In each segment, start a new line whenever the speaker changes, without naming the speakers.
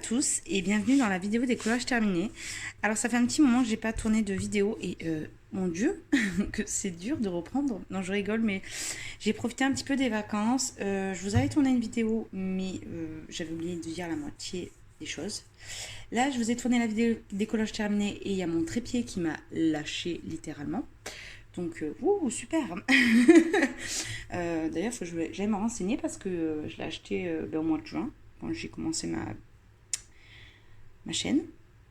tous et bienvenue dans la vidéo des collages terminés. Alors ça fait un petit moment que j'ai pas tourné de vidéo et mon dieu que c'est dur de reprendre. Non, je rigole, mais j'ai profité un petit peu des vacances. Je vous avais tourné une vidéo mais j'avais oublié de dire la moitié des choses. Là je vous ai tourné la vidéo des collages terminés et il y a mon trépied qui m'a lâché littéralement. Donc, super. D'ailleurs, j'allais me renseigner parce que je l'ai acheté au mois de juin, quand j'ai commencé ma chaîne.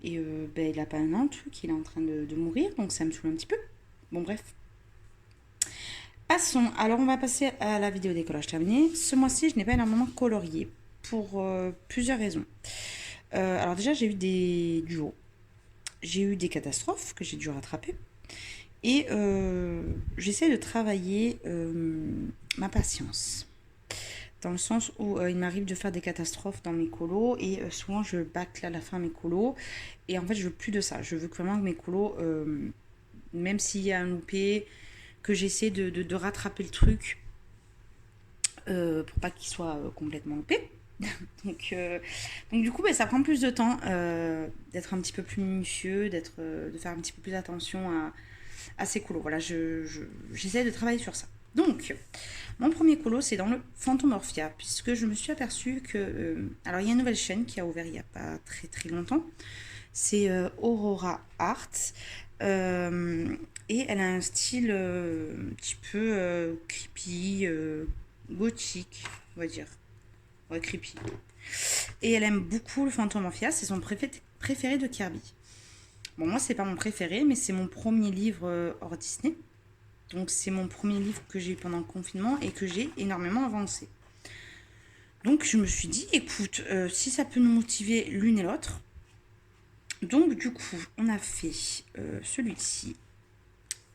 Et il a pas un an, le truc, il est en train de mourir, donc ça me saoule un petit peu. Bon, bref. Passons. Alors, on va passer à la vidéo des collages terminés. Ce mois-ci, je n'ai pas énormément colorié pour plusieurs raisons. Alors, déjà, j'ai eu des duos. J'ai eu des catastrophes que j'ai dû rattraper. Et j'essaie de travailler ma patience. Dans le sens où il m'arrive de faire des catastrophes dans mes colos et souvent je bâcle à la fin mes colos. Et en fait, je veux plus de ça. Je veux vraiment que mes colos, même s'il y a un loupé, que j'essaie de rattraper le truc pour pas qu'il soit complètement loupé. donc du coup, ça prend plus de temps d'être un petit peu plus minutieux, de faire un petit peu plus attention à ces colos. Voilà, j'essaie de travailler sur ça. Donc, mon premier colo, c'est dans le Fantomorphia, puisque je me suis aperçue que... alors, il y a une nouvelle chaîne qui a ouvert il n'y a pas très très longtemps. C'est Aurora Art. Et elle a un style un petit peu creepy, gothique, on va dire. Ouais, creepy. Et elle aime beaucoup le Fantomorphia, c'est son préféré de Kirby. Bon, moi, c'est pas mon préféré, mais c'est mon premier livre hors Disney. Donc, c'est mon premier livre que j'ai eu pendant le confinement et que j'ai énormément avancé. Donc, je me suis dit, écoute, si ça peut nous motiver l'une et l'autre. Donc, du coup, on a fait celui-ci.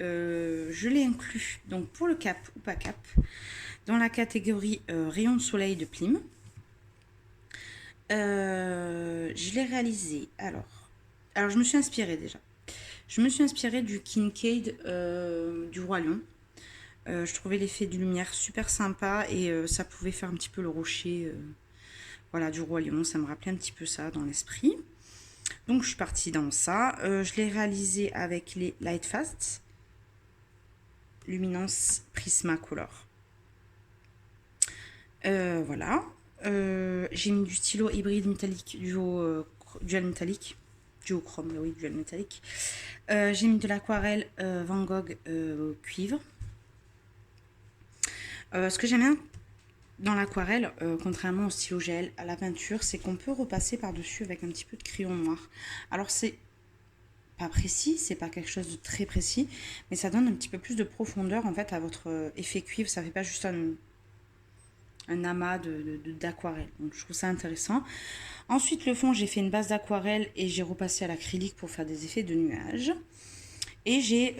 Je l'ai inclus, donc pour le cap ou pas cap, dans la catégorie rayon de soleil de Plim. Je l'ai réalisé. Alors, je me suis inspirée déjà. Je me suis inspirée du Kincaid du Roi Lion. Je trouvais l'effet de lumière super sympa et ça pouvait faire un petit peu le rocher voilà, du Roi Lion. Ça me rappelait un petit peu ça dans l'esprit. Donc je suis partie dans ça. Je l'ai réalisé avec les Lightfast Luminance Prismacolor. Voilà. J'ai mis du stylo hybride métallique dual métallique. Duochrome, oui, dual métallique. J'ai mis de l'aquarelle Van Gogh cuivre. Ce que j'aime bien dans l'aquarelle, contrairement au stylo gel, à la peinture, c'est qu'on peut repasser par-dessus avec un petit peu de crayon noir. Alors c'est pas précis, c'est pas quelque chose de très précis, mais ça donne un petit peu plus de profondeur en fait à votre effet cuivre. Ça fait pas juste un amas d'aquarelle. Donc je trouve ça intéressant. Ensuite le fond, j'ai fait une base d'aquarelle et j'ai repassé à l'acrylique pour faire des effets de nuages. Et j'ai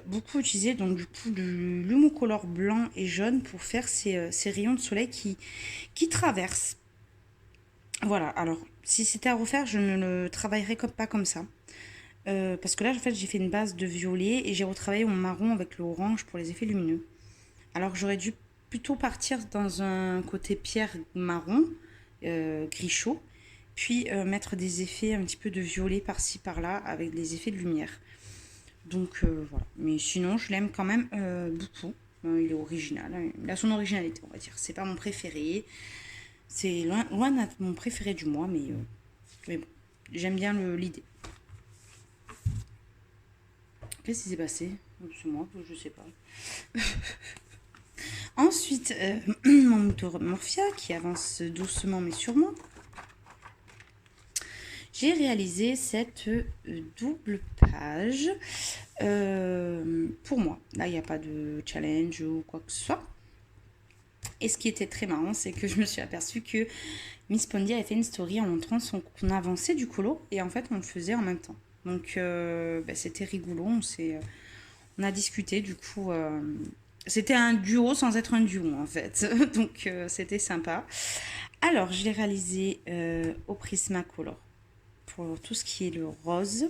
beaucoup utilisé donc du coup du Lumocolor blanc et jaune pour faire ces rayons de soleil qui traversent. Voilà, alors si c'était à refaire, je ne le travaillerais pas comme ça. Parce que là, en fait, j'ai fait une base de violet et j'ai retravaillé mon marron avec le orange pour les effets lumineux. Alors que j'aurais dû plutôt partir dans un côté pierre marron, gris chaud, puis mettre des effets un petit peu de violet par-ci par-là avec des effets de lumière. Donc voilà. Mais sinon, je l'aime quand même beaucoup. Il est original. Il a son originalité, on va dire. C'est pas mon préféré. C'est loin d'être mon préféré du mois, mais bon. J'aime bien l'idée. Qu'est-ce qui s'est passé? C'est moi, je sais pas. Ensuite, mon Motoromorphia qui avance doucement mais sûrement. J'ai réalisé cette double page pour moi. Là, il n'y a pas de challenge ou quoi que ce soit. Et ce qui était très marrant, c'est que je me suis aperçue que Miss Pondy avait fait une story en montrant qu'on avançait du colo et en fait on le faisait en même temps. Donc c'était rigolo, on a discuté du coup. C'était un duo sans être un duo en fait. Donc c'était sympa. Alors je l'ai réalisé au Prismacolor pour tout ce qui est le rose.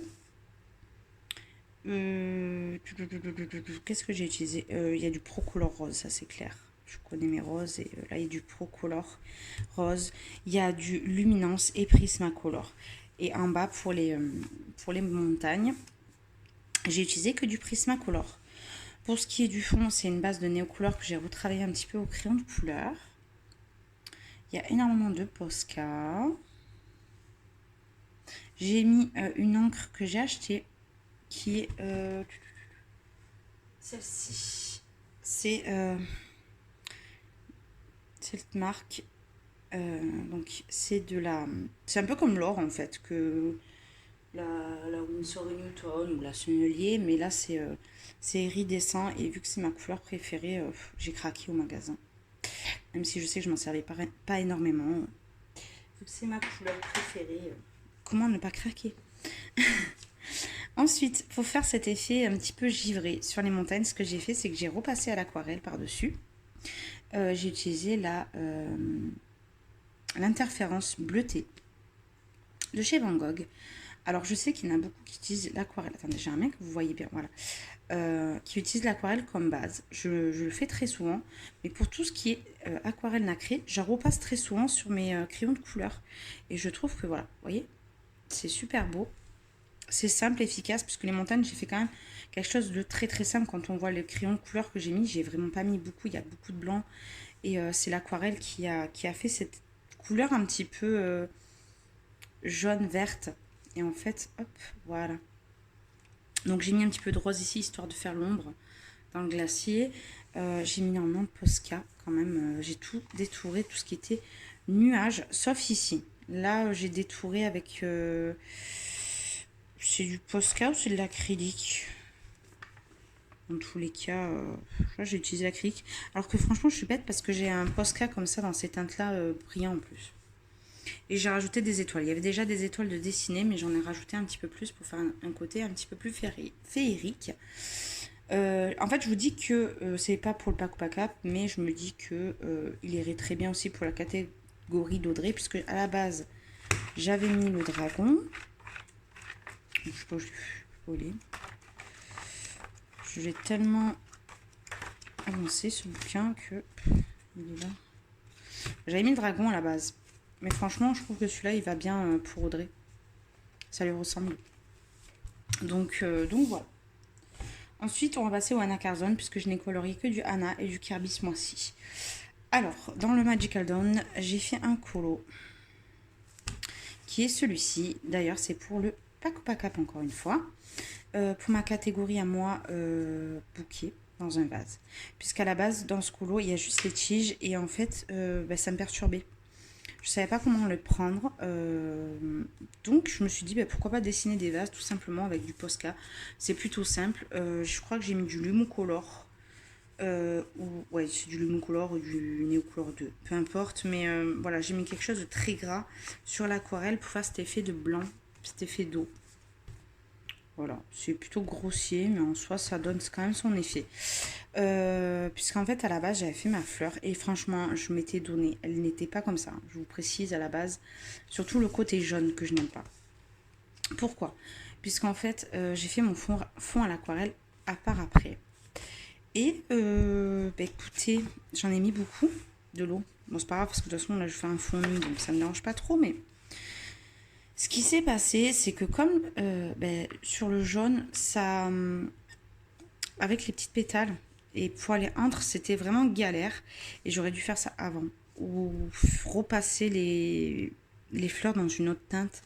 Qu'est-ce que j'ai utilisé? Il y a du Procolor rose, ça c'est clair. je connais mes roses. Et là, il y a du Procolor rose. Il y a du Luminance et Prismacolor. Et en bas, pour les montagnes, j'ai utilisé que du Prismacolor. Pour ce qui est du fond, c'est une base de Neocolor que j'ai retravaillé un petit peu au crayon de couleur. Il y a énormément de Posca. J'ai mis une encre que j'ai achetée qui est celle-ci. C'est cette marque. Donc c'est c'est un peu comme l'or en fait que la Winsor & Newton ou la Sennelier, mais là c'est iridescent et vu que c'est ma couleur préférée, j'ai craqué au magasin. Même si je sais que je m'en servais pas énormément. Vu que c'est ma couleur préférée, comment ne pas craquer? Ensuite, pour faire cet effet un petit peu givré sur les montagnes, ce que j'ai fait, c'est que j'ai repassé à l'aquarelle par-dessus. J'ai utilisé l'interférence bleutée de chez Van Gogh. Alors, je sais qu'il y en a beaucoup qui utilisent l'aquarelle. Attendez, j'ai un mec, vous voyez bien, voilà. Qui utilise l'aquarelle comme base. Je le fais très souvent. Mais pour tout ce qui est aquarelle nacrée, je repasse très souvent sur mes crayons de couleur. Et je trouve que, voilà, vous voyez, c'est super beau. C'est simple, efficace, puisque les montagnes, j'ai fait quand même quelque chose de très très simple. Quand on voit les crayons de couleur que j'ai mis, j'ai vraiment pas mis beaucoup. Il y a beaucoup de blanc. Et c'est l'aquarelle qui a fait cette couleur un petit peu jaune-verte. Et en fait, hop, voilà. Donc j'ai mis un petit peu de rose ici, histoire de faire l'ombre dans le glacier. J'ai mis énormément de Posca quand même. J'ai tout détouré, tout ce qui était nuage, sauf ici. Là, j'ai détouré avec... c'est du Posca ou c'est de l'acrylique? Dans tous les cas, là j'ai utilisé l'acrylique. Alors que franchement, je suis bête parce que j'ai un Posca comme ça dans ces teintes-là brillant en plus. Et j'ai rajouté des étoiles. Il y avait déjà des étoiles de dessiner, mais j'en ai rajouté un petit peu plus pour faire un côté un petit peu plus féerique. En fait, je vous dis que c'est pas pour le Paco Paca, mais je me dis que il irait très bien aussi pour la catégorie d'Audrey, puisque à la base, j'avais mis le dragon. Je sais pas où je l'ai volé. Je l'ai tellement avancé ce bouquin que il est là. J'avais mis le dragon à la base. Mais franchement, je trouve que celui-là, il va bien pour Audrey. Ça lui ressemble. Donc voilà. Ensuite, on va passer au Anna Carzon, puisque je n'ai colorié que du Anna et du Kirby ce mois-ci. Alors, dans le Magical Dawn, j'ai fait un colo qui est celui-ci. D'ailleurs, c'est pour le Paco Paca, encore une fois. Pour ma catégorie à moi, bouquet dans un vase. Puisqu'à la base, dans ce colo, il y a juste les tiges et en fait, ça me perturbait. Je savais pas comment le prendre. Donc, je me suis dit, pourquoi pas dessiner des vases tout simplement avec du Posca. C'est plutôt simple. Je crois que j'ai mis du Lumocolor. Ouais, c'est du Lumocolor ou du Neocolor 2. Peu importe. Mais voilà, j'ai mis quelque chose de très gras sur l'aquarelle pour faire cet effet de blanc, cet effet d'eau. Voilà, c'est plutôt grossier, mais en soi, ça donne quand même son effet. Puisqu'en fait, à la base, j'avais fait ma fleur et franchement, je m'étais donné. Elle n'était pas comme ça, je vous précise à la base. Surtout le côté jaune que je n'aime pas. Pourquoi? Puisqu'en fait, j'ai fait mon fond à l'aquarelle à part après. Et, écoutez, j'en ai mis beaucoup de l'eau. Bon, c'est pas grave parce que de toute façon, là, je fais un fond nu, donc ça me dérange pas trop, mais... Ce qui s'est passé, c'est que comme sur le jaune, ça, avec les petites pétales et pour aller entre, c'était vraiment galère. Et j'aurais dû faire ça avant. Ou repasser les fleurs dans une autre teinte.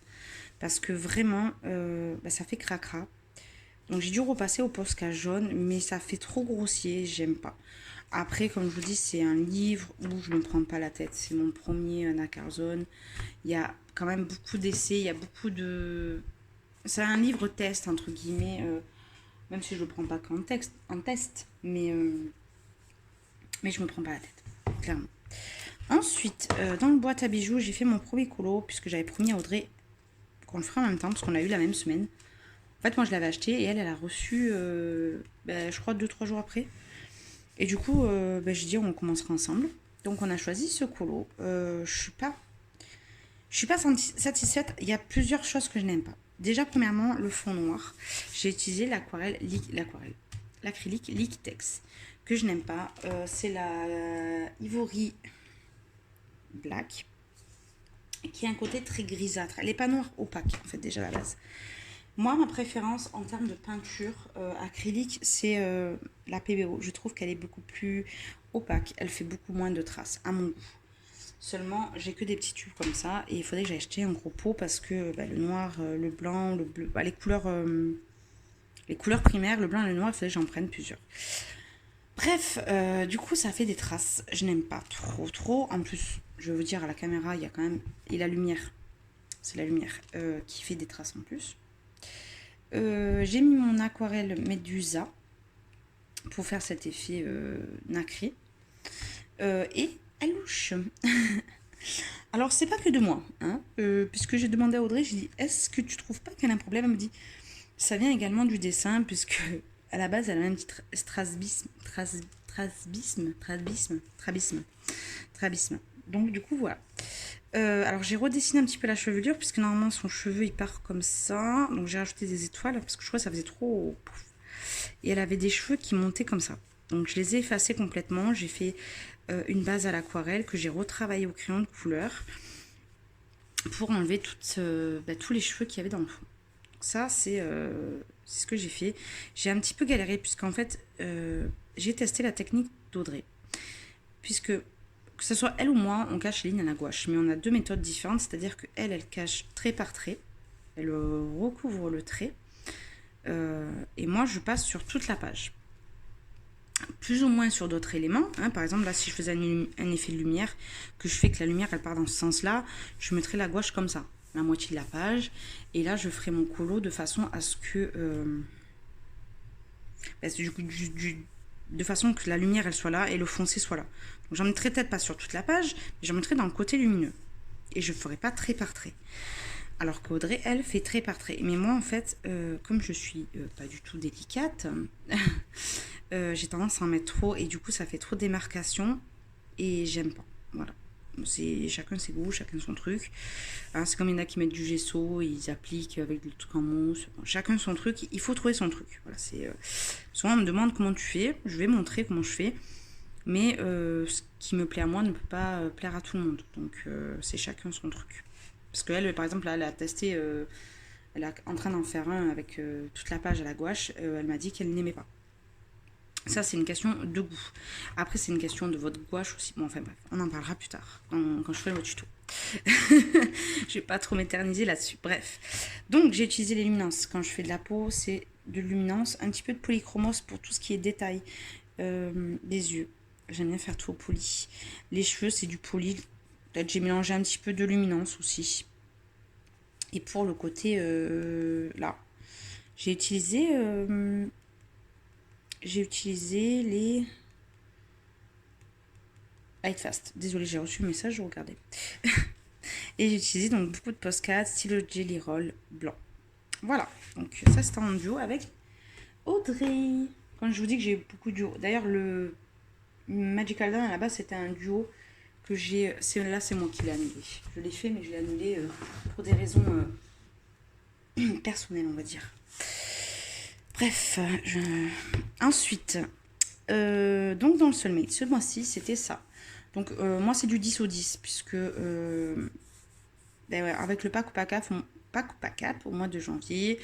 Parce que vraiment, ça fait cracra. Donc j'ai dû repasser au Posca jaune, mais ça fait trop grossier, j'aime pas. Après, comme je vous dis, c'est un livre où je ne me prends pas la tête. C'est mon premier Anna Carzon. Il y a quand même beaucoup d'essais, il y a beaucoup de... C'est un livre test, entre guillemets, même si je ne le prends pas qu'en test, mais je me prends pas la tête, clairement. Ensuite, dans le boîte à bijoux, j'ai fait mon premier colo, puisque j'avais promis à Audrey qu'on le ferait en même temps, parce qu'on l'a eu la même semaine. En fait, moi, je l'avais acheté, et elle a reçu, je crois, 2-3 jours après. Et du coup, je dis on commencera ensemble. Donc on a choisi ce colo. Je suis pas satisfaite. Il y a plusieurs choses que je n'aime pas. Déjà, premièrement, le fond noir. J'ai utilisé l'acrylique Liquitex, que je n'aime pas. C'est la Ivory Black, qui a un côté très grisâtre. Elle n'est pas noire opaque, en fait, déjà à la base. Moi, ma préférence en termes de peinture acrylique, c'est la PBO. Je trouve qu'elle est beaucoup plus opaque. Elle fait beaucoup moins de traces, à mon goût. Seulement, j'ai que des petits tubes comme ça. Et il faudrait que j'aille acheter un gros pot parce que le noir, le blanc, le bleu, les couleurs primaires, le blanc et le noir, il faudrait que j'en prenne plusieurs. Bref, du coup, ça fait des traces. Je n'aime pas trop. En plus, je veux dire, à la caméra, il y a quand même... Et la lumière, c'est la lumière qui fait des traces en plus. J'ai mis mon aquarelle Medusa pour faire cet effet nacré. Et elle louche. Alors, c'est pas que de moi, hein, puisque j'ai demandé à Audrey, j'ai dit, est-ce que tu trouves pas qu'elle a un problème? Elle me dit, ça vient également du dessin, puisque à la base, elle a un petit strabisme. Donc, du coup, voilà. Alors, j'ai redessiné un petit peu la chevelure, puisque normalement, son cheveu, il part comme ça. Donc, j'ai rajouté des étoiles, parce que je crois que ça faisait trop... Et elle avait des cheveux qui montaient comme ça. Donc, je les ai effacés complètement. J'ai fait une base à l'aquarelle que j'ai retravaillée au crayon de couleur pour enlever tous les cheveux qu'il y avait dans le fond. Ça, c'est ce que j'ai fait. J'ai un petit peu galéré, puisqu'en fait, j'ai testé la technique d'Audrey. Puisque, que ce soit elle ou moi, on cache les lignes à la gouache. Mais on a deux méthodes différentes, c'est-à-dire qu'elle, elle cache trait par trait. Elle recouvre le trait. Et moi, je passe sur toute la page. Plus ou moins sur d'autres éléments. Hein. Par exemple, là, si je faisais un effet de lumière, que je fais que la lumière, elle part dans ce sens-là, je mettrais la gouache comme ça, la moitié de la page. Et là, je ferai mon colo de façon à ce que... de façon que la lumière, elle soit là et le foncé soit là. Donc, j'en mettrai peut-être pas sur toute la page, mais j'en mettrai dans le côté lumineux. Et je ne ferai pas trait par trait. Alors qu'Audrey, elle, fait trait par trait. Mais moi, en fait, comme je suis pas du tout délicate, j'ai tendance à en mettre trop. Et du coup, ça fait trop de démarcation. Et j'aime pas. Voilà. C'est chacun ses goûts, chacun son truc. Hein, c'est comme il y en a qui mettent du gesso, ils appliquent avec des trucs en mousse. Bon, chacun son truc. Il faut trouver son truc. Voilà, c'est, souvent, on me demande comment tu fais. Je vais montrer comment je fais. Mais ce qui me plaît à moi ne peut pas plaire à tout le monde. Donc, c'est chacun son truc. Parce qu'elle, par exemple, là, elle a testé, elle est en train d'en faire un avec toute la page à la gouache. Elle m'a dit qu'elle n'aimait pas. Ça, c'est une question de goût. Après, c'est une question de votre gouache aussi. Bon, enfin bref, on en parlera plus tard, quand je ferai le tuto. Je vais pas trop m'éterniser là-dessus. Bref. Donc, j'ai utilisé les luminances. Quand je fais de la peau, c'est de luminance. Un petit peu de polychromos pour tout ce qui est détail. Des yeux. J'aime bien faire tout au poli. Les cheveux, c'est du poli. Peut-être j'ai mélangé un petit peu de luminance aussi. Et pour le côté là, j'ai utilisé les Light Fast. Désolée, j'ai reçu le message, je regardais. Et j'ai utilisé donc beaucoup de Posca, stylo Jelly Roll blanc. Voilà, donc ça c'était en duo avec Audrey. Quand je vous dis que j'ai beaucoup de duo. D'ailleurs, le Magical Dawn à la base c'était un duo que j'ai. Là, c'est moi qui l'ai annulé. Je l'ai fait, mais je l'ai annulé pour des raisons personnelles, on va dire. Bref, ensuite, donc dans le Soulmate, ce mois-ci, c'était ça. Donc, moi, c'est du 10 au 10, puisque ouais, avec le pack ou pas cap au mois de janvier,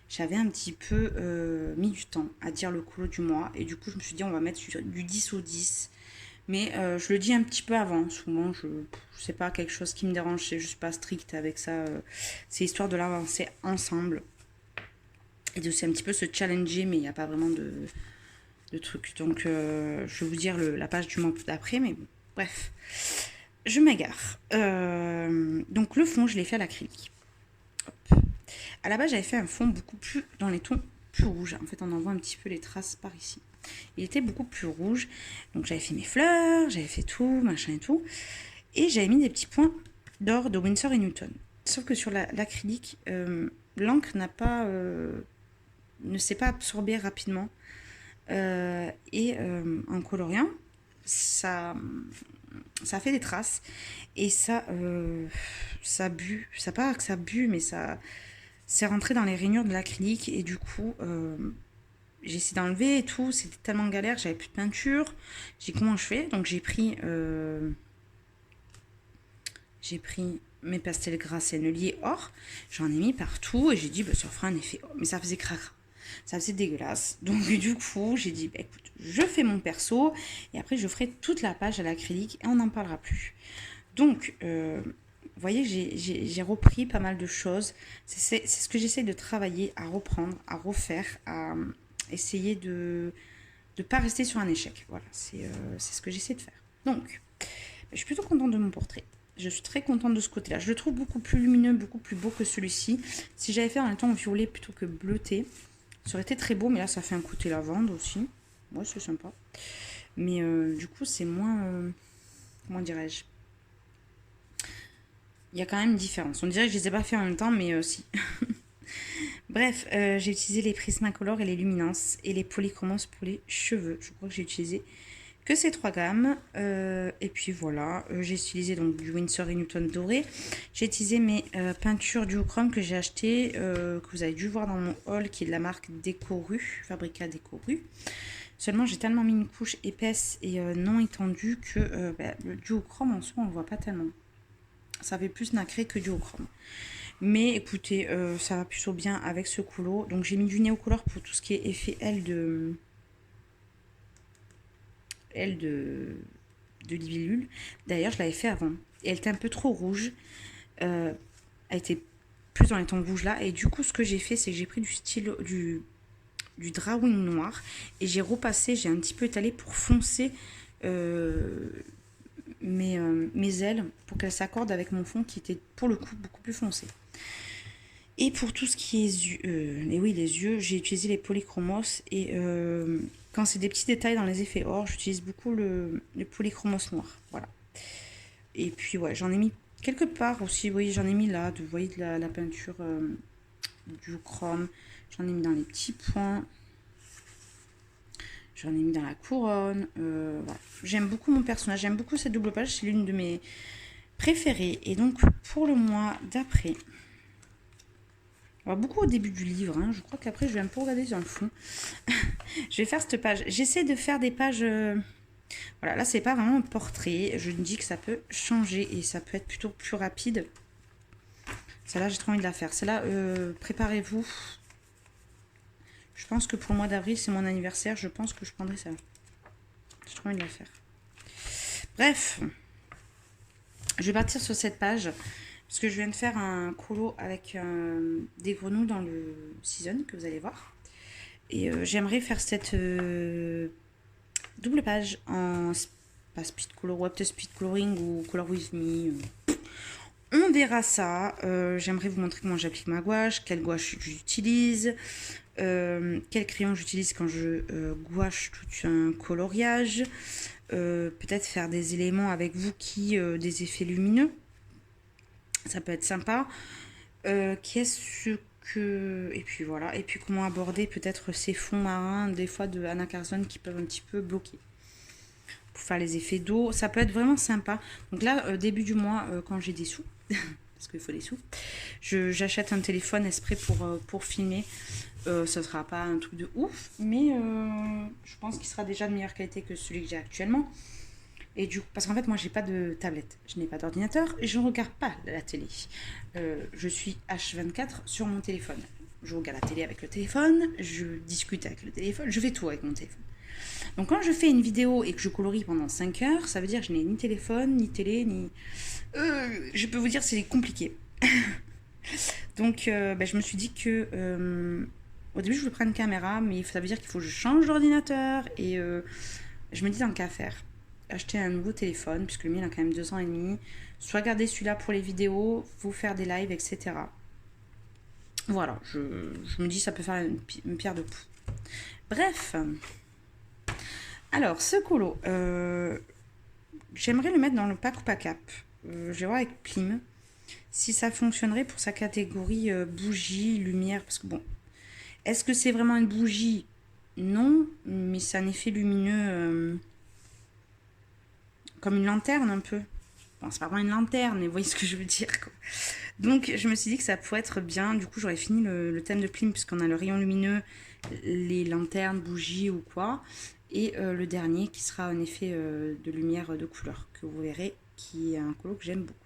j'avais un petit peu mis du temps à dire le colo du mois. Et du coup, je me suis dit, on va mettre du 10 au 10. Mais je le dis un petit peu avant. Souvent, je sais pas, quelque chose qui me dérange. Je suis pas stricte avec ça. C'est histoire de l'avancer ensemble. Et de c'est un petit peu se challenger, mais il n'y a pas vraiment de trucs. Donc, je vais vous dire la page du mois d'après. Mais bon, bref. Je m'égare. Donc, le fond, je l'ai fait à l'acrylique. À la base, j'avais fait un fond beaucoup plus dans les tons plus rouges. En fait, on en voit un petit peu les traces par ici. Il était beaucoup plus rouge. Donc j'avais fait mes fleurs, j'avais fait tout, machin et tout. Et j'avais mis des petits points d'or de Winsor et Newton. Sauf que sur l'acrylique, l'encre ne s'est pas absorbée rapidement. Et en coloriant, ça fait des traces. Et ça bue. Ça pas que ça bue, mais ça c'est rentré dans les rainures de l'acrylique. Et du coup... j'ai essayé d'enlever et tout, c'était tellement galère, j'avais plus de peinture. J'ai dit comment je fais, donc j'ai pris mes pastels gras sennelier or, j'en ai mis partout et j'ai dit bah, ça fera un effet or. Mais ça faisait cracra, ça faisait dégueulasse. Donc du coup j'ai dit bah, écoute, je fais mon perso et après je ferai toute la page à l'acrylique et on n'en parlera plus. Donc vous voyez, j'ai repris pas mal de choses. C'est ce que j'essaie de travailler, à reprendre, à refaire, à essayer de ne pas rester sur un échec. Voilà, c'est ce que j'essaie de faire. Donc, je suis plutôt contente de mon portrait. Je suis très contente de ce côté-là. Je le trouve beaucoup plus lumineux, beaucoup plus beau que celui-ci. Si j'avais fait en même temps violet plutôt que bleuté, ça aurait été très beau, mais là, ça fait un côté lavande aussi. Ouais, c'est sympa. Mais du coup, c'est moins... comment dirais-je, il y a quand même une différence. On dirait que je les ai pas fait en même temps, mais si. Bref, j'ai utilisé les Prismacolor et les Luminance et les Polychromos pour les cheveux. Je crois que j'ai utilisé que ces 3 gammes. Et puis voilà, j'ai utilisé donc du Winsor et Newton doré. J'ai utilisé mes peintures duochrome que j'ai achetées, que vous avez dû voir dans mon haul, qui est de la marque Décoru, Fabrica Décoru. Seulement, j'ai tellement mis une couche épaisse et non étendue que le duochrome en soi, on ne le voit pas tellement. Ça fait plus nacré que duochrome. Mais écoutez, ça va plutôt bien avec ce coulo. Donc j'ai mis du néocolor pour tout ce qui est effet aile de libellule. D'ailleurs, je l'avais fait avant. Et elle était un peu trop rouge. Elle était plus dans les tons rouges là. Et du coup, ce que j'ai fait, c'est que j'ai pris du drawing noir. Et j'ai repassé, j'ai un petit peu étalé pour foncer mes ailes. Pour qu'elles s'accordent avec mon fond qui était pour le coup beaucoup plus foncé. Et pour tout ce qui est yeux, et oui, les yeux, j'ai utilisé les polychromos. Et quand c'est des petits détails dans les effets or, j'utilise beaucoup le polychromos noir. Voilà. Et puis, ouais, j'en ai mis quelque part aussi. Oui, j'en ai mis là. Vous voyez de la peinture du chrome. J'en ai mis dans les petits points. J'en ai mis dans la couronne. Voilà. J'aime beaucoup mon personnage. J'aime beaucoup cette double page. C'est l'une de mes préférées. Et donc, pour le mois d'après... Alors, beaucoup au début du livre, hein. Je crois qu'après je vais un peu regarder dans le fond. Je vais faire cette page. J'essaie de faire des pages... Voilà, là c'est pas vraiment un portrait. Je me dis que ça peut changer et ça peut être plutôt plus rapide. Celle-là, j'ai trop envie de la faire. Celle-là, préparez-vous. Je pense que pour le mois d'avril, c'est mon anniversaire. Je pense que je prendrai ça. J'ai trop envie de la faire. Bref. Je vais partir sur cette page. Parce que je viens de faire un colo avec des grenouilles dans le season, que vous allez voir. Et j'aimerais faire cette double page en pas speed color, ouais, peut-être speed coloring ou color with me. On verra ça. J'aimerais vous montrer comment j'applique ma gouache, quelle gouache j'utilise, quel crayon j'utilise quand je gouache tout un coloriage. Peut-être faire des éléments avec vous des effets lumineux. Ça peut être sympa. Qu'est-ce que... Et puis voilà. Et puis comment aborder peut-être ces fonds marins, des fois de Anna Carson, qui peuvent un petit peu bloquer. Pour faire les effets d'eau. Ça peut être vraiment sympa. Donc là, début du mois, quand j'ai des sous, parce qu'il faut des sous, j'achète un téléphone exprès pour filmer. Ça sera pas un truc de ouf, mais je pense qu'il sera déjà de meilleure qualité que celui que j'ai actuellement. Et du coup, parce qu'en fait, moi, j'ai pas de tablette, je n'ai pas d'ordinateur et je ne regarde pas la télé. Je suis H24 sur mon téléphone. Je regarde la télé avec le téléphone, je discute avec le téléphone, je fais tout avec mon téléphone. Donc, quand je fais une vidéo et que je colorie pendant 5 heures, ça veut dire que je n'ai ni téléphone, ni télé, ni... je peux vous dire, c'est compliqué. Donc, je me suis dit que... au début, je voulais prendre une caméra, mais ça veut dire qu'il faut que je change d'ordinateur. Et je me dis, tant qu'à faire, acheter un nouveau téléphone, puisque le mien il a quand même 2 ans et demi, soit garder celui-là pour les vidéos, vous faire des lives, etc. Voilà, je me dis ça peut faire une pierre de coups. Bref, alors ce colo, j'aimerais le mettre dans le pack ou pas cap. Je vais voir avec Plim si ça fonctionnerait pour sa catégorie bougie, lumière, parce que bon, est-ce que c'est vraiment une bougie? Non, mais c'est un effet lumineux... comme une lanterne un peu. Bon, c'est pas vraiment une lanterne, mais vous voyez ce que je veux dire, quoi. Donc, je me suis dit que ça pourrait être bien. Du coup, j'aurais fini le thème de Plim, puisqu'on a le rayon lumineux, les lanternes, bougies ou quoi. Et le dernier qui sera un effet de lumière de couleur, que vous verrez, qui est un colo que j'aime beaucoup.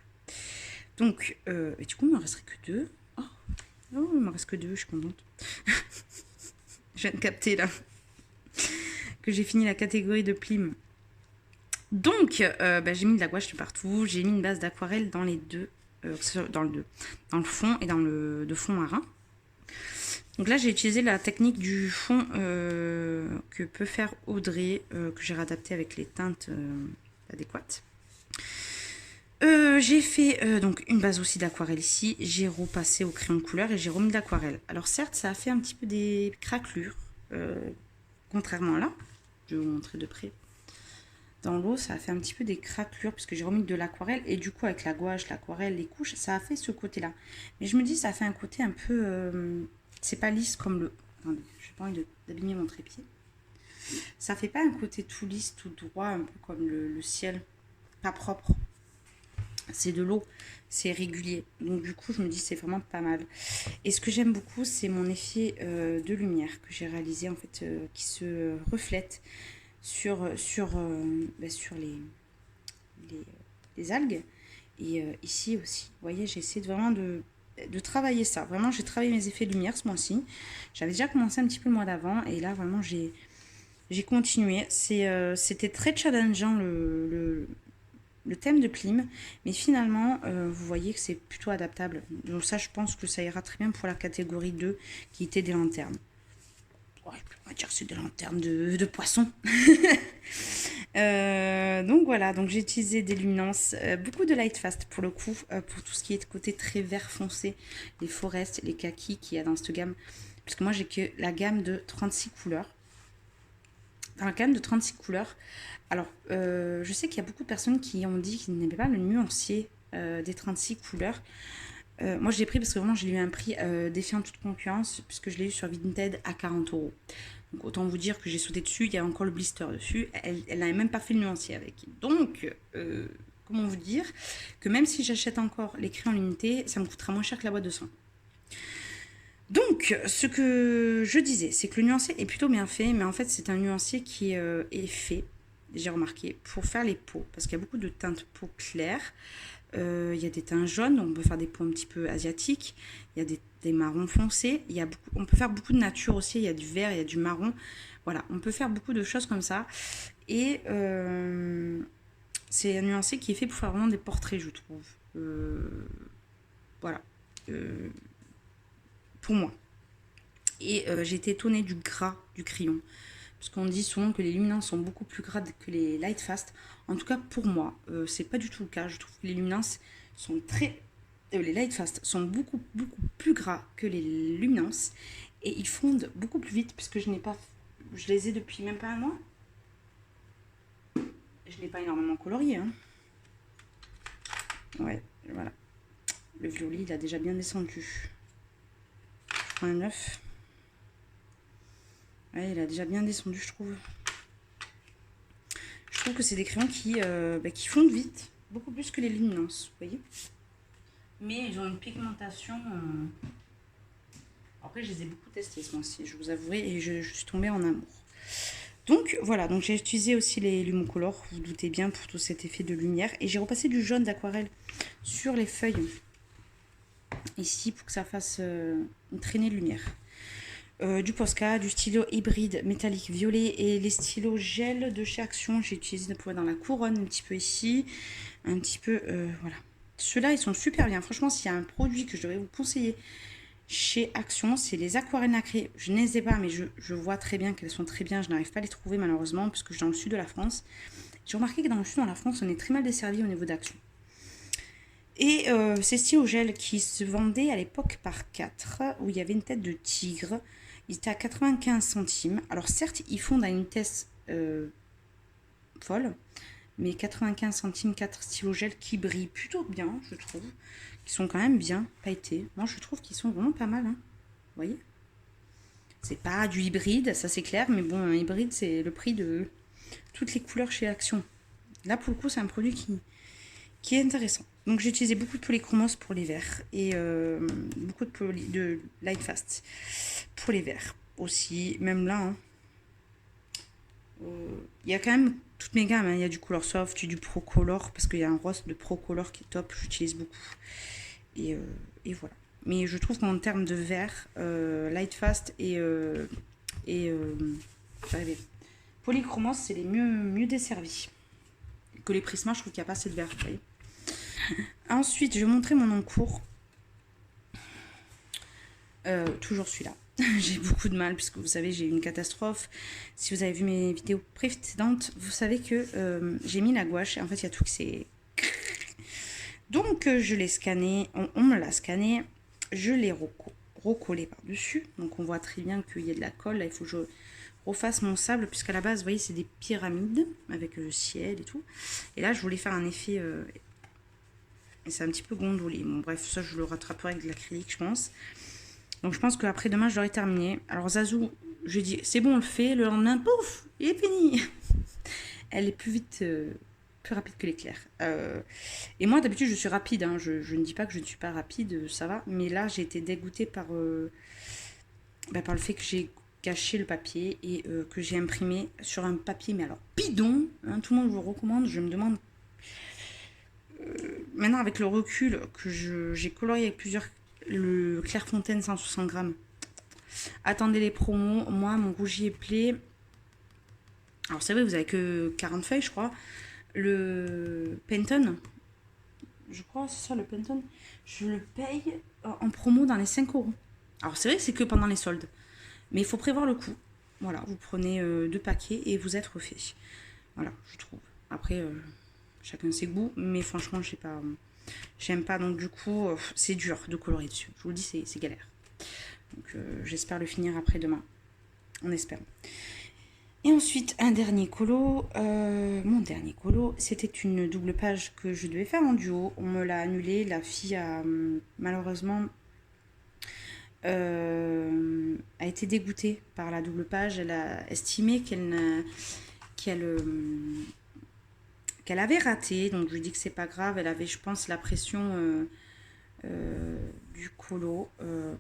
Donc, et du coup, il ne me resterait que deux. Oh, oh, il ne me reste que deux, je suis contente. Je viens de capter là que j'ai fini la catégorie de Plim. Donc, j'ai mis de la gouache de partout. J'ai mis une base d'aquarelle dans les deux. Dans le fond et dans le de fond marin. Donc là, j'ai utilisé la technique du fond que peut faire Audrey, que j'ai réadapté avec les teintes adéquates. J'ai fait donc une base aussi d'aquarelle ici. J'ai repassé au crayon de couleur et j'ai remis de l'aquarelle. Alors certes, ça a fait un petit peu des craquelures, contrairement à là. Je vais vous montrer de près. Dans l'eau, ça a fait un petit peu des craquelures puisque j'ai remis de l'aquarelle et du coup avec la gouache, l'aquarelle, les couches, ça a fait ce côté-là. Mais je me dis, ça a fait un côté un peu... c'est pas lisse comme le... Attendez, j'ai pas envie d'abîmer mon trépied. Ça fait pas un côté tout lisse, tout droit, un peu comme le ciel. Pas propre. C'est de l'eau, c'est régulier. Donc du coup, je me dis, c'est vraiment pas mal. Et ce que j'aime beaucoup, c'est mon effet de lumière que j'ai réalisé, en fait, qui se reflète sur les algues. Et ici aussi, vous voyez, j'ai essayé vraiment de travailler ça. Vraiment, j'ai travaillé mes effets de lumière ce mois-ci. J'avais déjà commencé un petit peu le mois d'avant. Et là, vraiment, j'ai continué. C'était très challengeant le thème de Plim. Mais finalement, vous voyez que c'est plutôt adaptable. Donc ça, je pense que ça ira très bien pour la catégorie 2 qui était des lanternes. Ouais, on va dire que c'est des lanternes de poisson. Donc voilà, donc j'ai utilisé des luminances, beaucoup de light fast pour le coup, pour tout ce qui est de côté très vert foncé, les forests, les kakis qu'il y a dans cette gamme. Parce que moi j'ai que la gamme de 36 couleurs. Dans la gamme de 36 couleurs, alors je sais qu'il y a beaucoup de personnes qui ont dit qu'ils n'aimaient pas le nuancier des 36 couleurs. Moi, je l'ai pris parce que vraiment, j'ai eu un prix défiant toute concurrence, puisque je l'ai eu sur Vinted à 40 euros. Donc, autant vous dire que j'ai sauté dessus. Il y a encore le blister dessus. Elle n'avait même pas fait le nuancier avec. Donc, comment vous dire que même si j'achète encore les crayons en unité, ça me coûtera moins cher que la boîte de 100. Donc, ce que je disais, c'est que le nuancier est plutôt bien fait, mais en fait, c'est un nuancier qui est fait, j'ai remarqué, pour faire les peaux, parce qu'il y a beaucoup de teintes peau claires. Il y a des teints jaunes, donc on peut faire des peaux un petit peu asiatiques. Il y a des marrons foncés. On peut faire beaucoup de nature aussi. Il y a du vert, il y a du marron. Voilà, on peut faire beaucoup de choses comme ça. Et c'est un nuancier qui est fait pour faire vraiment des portraits, je trouve. Voilà. Pour moi. Et j'ai été étonnée du gras du crayon. Parce qu'on dit souvent que les luminances sont beaucoup plus gras que les light fast. En tout cas, pour moi, c'est pas du tout le cas. Je trouve que les luminances sont les light fast sont beaucoup plus gras que les luminances. Et ils fondent beaucoup plus vite, puisque je les ai depuis même pas un mois. Je n'ai pas énormément colorié. Hein. Ouais, voilà. Le violet, il a déjà bien descendu. Je prends un 9. Ouais, il a déjà bien descendu, je trouve. Je trouve que c'est des crayons qui fondent vite, beaucoup plus que les luminances, vous voyez. Mais ils ont une pigmentation. Après, je les ai beaucoup testés ce mois-ci, je vous avouerai, et je suis tombée en amour. Donc voilà, donc j'ai utilisé aussi les Lumocolor, vous vous doutez bien, pour tout cet effet de lumière. Et j'ai repassé du jaune d'aquarelle sur les feuilles, ici, pour que ça fasse une traînée de lumière. Du Posca, du stylo hybride métallique violet et les stylos gel de chez Action. J'ai utilisé dans la couronne un petit peu ici, un petit peu, voilà. Ceux-là, ils sont super bien. Franchement, s'il y a un produit que je devrais vous conseiller chez Action, c'est les aquarelles nacrées. Je ne les ai pas, mais je vois très bien qu'elles sont très bien. Je n'arrive pas à les trouver malheureusement, puisque je suis dans le sud de la France. J'ai remarqué que dans le sud de la France, on est très mal desservi au niveau d'Action. Et ces stylos gel qui se vendaient à l'époque par 4, où il y avait une tête de tigre. Ils étaient à 95 centimes. Alors certes, ils fondent à une vitesse folle, mais 95 centimes, 4 stylos gel qui brillent plutôt bien, je trouve. Qui sont quand même bien pailletés. Moi, je trouve qu'ils sont vraiment pas mal. Hein. Vous voyez ? C'est pas du hybride, ça c'est clair, mais bon, un hybride, c'est le prix de toutes les couleurs chez Action. Là, pour le coup, c'est un produit qui est intéressant. Donc j'ai utilisé beaucoup de polychromos pour les verts et beaucoup de light fast pour les verts aussi. Même là, hein, il y a quand même toutes mes gammes. Hein. Il y a du Color Soft, du Pro Color parce qu'il y a un rose de Pro Color qui est top. J'utilise beaucoup et voilà. Mais je trouve qu'en termes de vert, light fast et polychromos, c'est les mieux desservis que les Prisma. Je trouve qu'il n'y a pas assez de vert. Vous voyez. Ensuite, je vais montrer mon encours. Toujours celui-là. J'ai beaucoup de mal puisque vous savez, j'ai eu une catastrophe. Si vous avez vu mes vidéos précédentes, vous savez que j'ai mis la gouache et en fait, il y a tout qui s'est... Donc, je l'ai scanné. On me l'a scanné. Je l'ai recollé par-dessus. Donc, on voit très bien qu'il y a de la colle. Là, il faut que je refasse mon sable puisqu'à la base, vous voyez, c'est des pyramides avec le ciel et tout. Et là, je voulais faire un effet... et c'est un petit peu gondolé. Bon, bref, ça, je le rattraperai avec de l'acrylique, je pense. Donc, je pense qu'après demain, je l'aurai terminé. Alors, Zazou, je lui ai dit, c'est bon, on le fait. Le lendemain, pouf, il est fini. Elle est plus rapide que l'éclair. Et moi, d'habitude, je suis rapide. Hein. Je ne dis pas que je ne suis pas rapide, ça va. Mais là, j'ai été dégoûtée par le fait que j'ai caché le papier et que j'ai imprimé sur un papier, mais alors bidon. Hein, tout le monde vous le recommande. Je me demande... maintenant, avec le recul, que j'ai colorié avec le Clairefontaine 160 grammes. Attendez les promos. Moi, mon rougier plaît. Alors, c'est vrai, vous avez que 40 feuilles, je crois. Le Pantone, je crois, c'est ça le Pantone. Je le paye en promo dans les 5 euros. Alors, c'est vrai que c'est que pendant les soldes. Mais il faut prévoir le coût. Voilà, vous prenez 2 paquets et vous êtes refait. Voilà, je trouve. Après, chacun ses goûts. Mais franchement, je sais pas. J'aime pas, donc du coup, c'est dur de colorer dessus. Je vous le dis, c'est galère. Donc j'espère le finir après-demain. On espère. Et ensuite, un dernier colo. Mon dernier colo, c'était une double page que je devais faire en duo. On me l'a annulé. La fille a malheureusement a été dégoûtée par la double page. Elle a estimé qu'elle avait raté. Donc je lui dis que c'est pas grave. Elle avait, je pense, la pression du colo.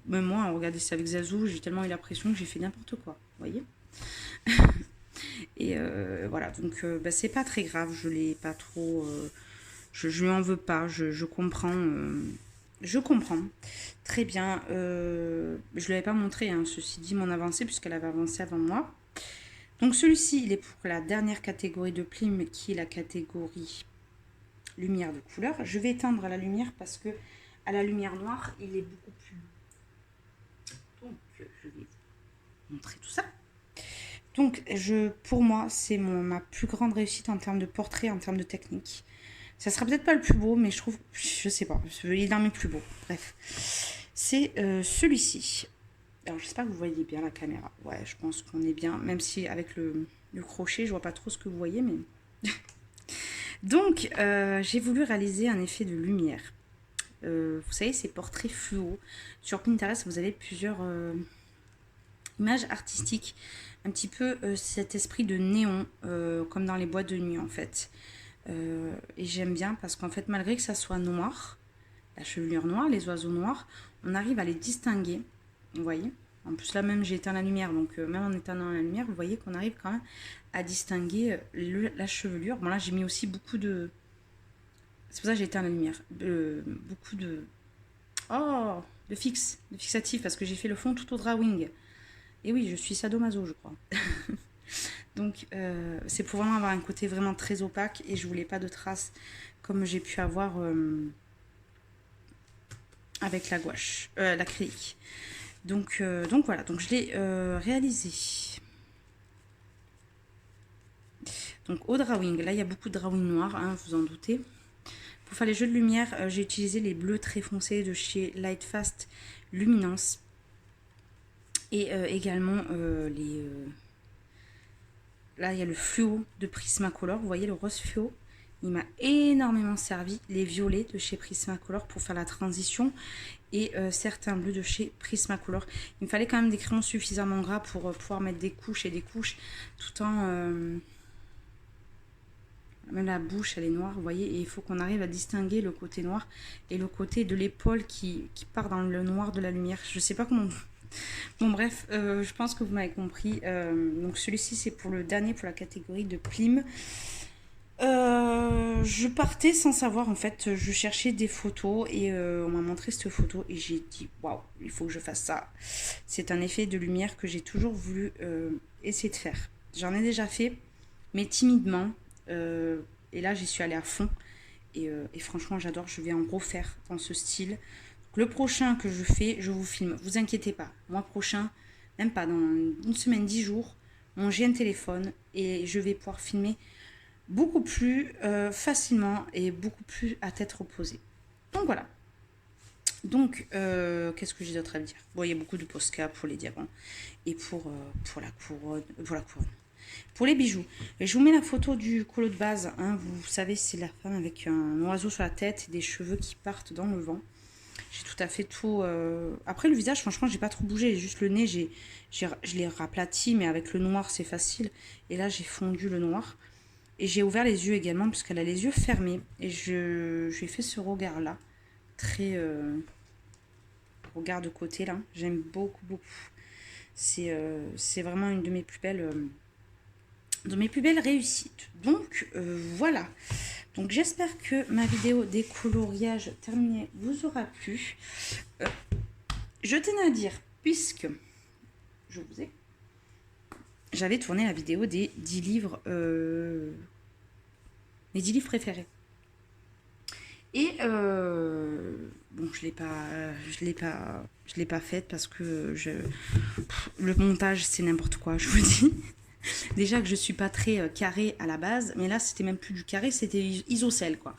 Même moi, regardez ça avec Zazou, j'ai tellement eu la pression que j'ai fait n'importe quoi. Vous voyez. Et voilà, donc c'est pas très grave, je l'ai pas trop... je lui en veux pas, je comprends. Je comprends. Très bien. Je ne lui avais pas montré, hein, ceci dit, mon avancée, puisqu'elle avait avancé avant moi. Donc celui-ci, il est pour la dernière catégorie de plume, qui est la catégorie lumière de couleur. Je vais éteindre la lumière parce que à la lumière noire, il est beaucoup plus... Donc, je vais vous montrer tout ça. Donc, pour moi, c'est ma plus grande réussite en termes de portrait, en termes de technique. Ça sera peut-être pas le plus beau, mais je trouve, je sais pas, il est dans mes plus beaux. Bref, c'est celui-ci. Alors, j'espère que vous voyez bien la caméra. Ouais, je pense qu'on est bien, même si avec le crochet, je vois pas trop ce que vous voyez, mais... Donc, j'ai voulu réaliser un effet de lumière. Vous savez, ces portraits fluo. Sur Pinterest, vous avez plusieurs images artistiques. Un petit peu cet esprit de néon, comme dans les boîtes de nuit, en fait. Et j'aime bien parce qu'en fait, malgré que ça soit noir, la chevelure noire, les oiseaux noirs, on arrive à les distinguer. Vous voyez? En plus, là même, j'ai éteint la lumière. Donc, même en éteignant la lumière, vous voyez qu'on arrive quand même à distinguer la chevelure. Bon, là, j'ai mis aussi beaucoup de... C'est pour ça que j'ai éteint la lumière. Beaucoup de... Oh, de fixatif, parce que j'ai fait le fond tout au drawing. Et oui, je suis sadomaso, je crois. Donc, c'est pour vraiment avoir un côté vraiment très opaque. Et je voulais pas de traces comme j'ai pu avoir avec la gouache, l'acrylique. Donc voilà, donc je l'ai réalisé. Donc au drawing, là il y a beaucoup de drawing noir, hein, vous en doutez. Pour faire les jeux de lumière, j'ai utilisé les bleus très foncés de chez Lightfast Luminance. Et également les... là il y a le fluo de Prismacolor, vous voyez le rose fluo. Il m'a énormément servi, les violets de chez Prismacolor pour faire la transition et certains bleus de chez Prismacolor. Il me fallait quand même des crayons suffisamment gras pour pouvoir mettre des couches et des couches tout en... Même la bouche, elle est noire, vous voyez. Et il faut qu'on arrive à distinguer le côté noir et le côté de l'épaule qui part dans le noir de la lumière. Je sais pas comment... Bon, bref, je pense que vous m'avez compris. Donc, celui-ci, c'est pour le dernier, pour la catégorie de Plim. Je partais sans savoir, en fait. Je cherchais des photos et on m'a montré cette photo et j'ai dit, waouh, il faut que je fasse ça. C'est un effet de lumière que j'ai toujours voulu essayer de faire. J'en ai déjà fait, mais timidement. Et là, j'y suis allée à fond. Et franchement, j'adore. Je vais en refaire dans ce style. Donc, le prochain que je fais, je vous filme. Vous inquiétez pas. Mois prochain, même pas dans une semaine, 10 jours, j'ai un téléphone et je vais pouvoir filmer beaucoup plus facilement et beaucoup plus à tête reposée. Donc voilà. Donc, qu'est-ce que j'ai d'autre à dire? Bon, il y a beaucoup de Posca pour les diamants et pour la couronne. Pour les bijoux. Et je vous mets la photo du colo de base. Hein, vous savez, c'est la femme avec un oiseau sur la tête et des cheveux qui partent dans le vent. J'ai tout à fait tout... Après, le visage, franchement, j'ai pas trop bougé. Juste le nez, je l'ai raplati, mais avec le noir, c'est facile. Et là, j'ai fondu le noir. Et j'ai ouvert les yeux également, puisqu'elle a les yeux fermés. Et je lui ai fait ce regard-là. Très... regard de côté, là. J'aime beaucoup, beaucoup. C'est vraiment une de mes plus belles... de mes plus belles réussites. Donc voilà. Donc j'espère que ma vidéo des coloriages terminés vous aura plu. Je tenais à dire, puisque je vous ai... J'avais tourné la vidéo des 10 livres... mes 10 livres préférés. Et bon, je l'ai pas faite parce que le montage c'est n'importe quoi, je vous dis. Déjà que je suis pas très carré à la base, mais là c'était même plus du carré, c'était isocèle quoi.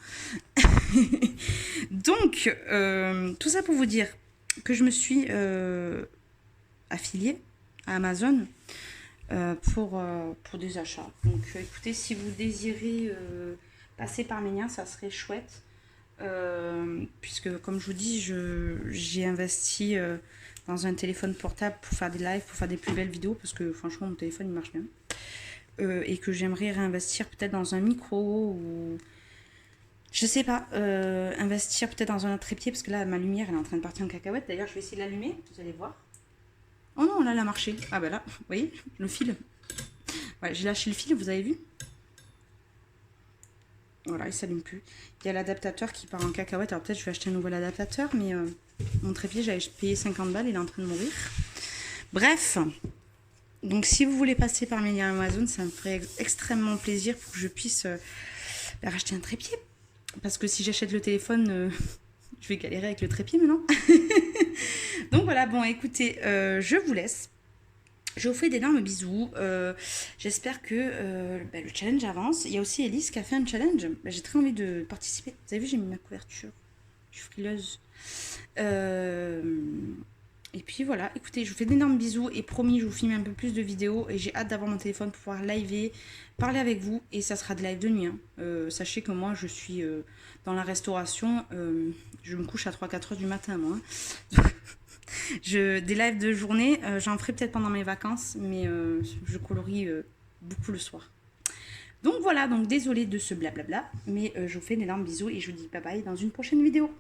Donc tout ça pour vous dire que je me suis affiliée à Amazon pour des achats. Donc écoutez, si vous désirez passer par mes liens, ça serait chouette. Puisque comme je vous dis, j'ai investi dans un téléphone portable pour faire des lives, pour faire des plus belles vidéos, parce que franchement mon téléphone il marche bien, et que j'aimerais réinvestir peut-être dans un micro ou je sais pas, investir peut-être dans un trépied, parce que là ma lumière elle est en train de partir en cacahuète. D'ailleurs je vais essayer de l'allumer, vous allez voir. Oh non, là elle a marché. Ah bah là, vous voyez le fil, ouais, j'ai lâché le fil, vous avez vu. Voilà, il s'allume plus. Il y a l'adaptateur qui part en cacahuète. Alors peut-être je vais acheter un nouvel adaptateur, mais mon trépied, j'avais payé 50 balles, il est en train de mourir. Bref, donc si vous voulez passer par mes liens Amazon, ça me ferait extrêmement plaisir pour que je puisse racheter un trépied. Parce que si j'achète le téléphone, je vais galérer avec le trépied maintenant. Donc voilà, bon écoutez, je vous laisse. Je vous fais d'énormes bisous. J'espère que le challenge avance. Il y a aussi Elise qui a fait un challenge. J'ai très envie de participer. Vous avez vu, j'ai mis ma couverture. Je suis frileuse. Et puis voilà. Écoutez, je vous fais d'énormes bisous. Et promis, je vous filme un peu plus de vidéos. Et j'ai hâte d'avoir mon téléphone pour pouvoir liver, parler avec vous. Et ça sera de live de nuit. Hein. Sachez que moi, je suis dans la restauration. Je me couche à 3-4 heures du matin, moi. Hein. Des lives de journée, j'en ferai peut-être pendant mes vacances, mais je colorie beaucoup le soir. Donc voilà, donc désolée de ce blablabla, mais je vous fais d'énormes bisous et je vous dis bye bye dans une prochaine vidéo.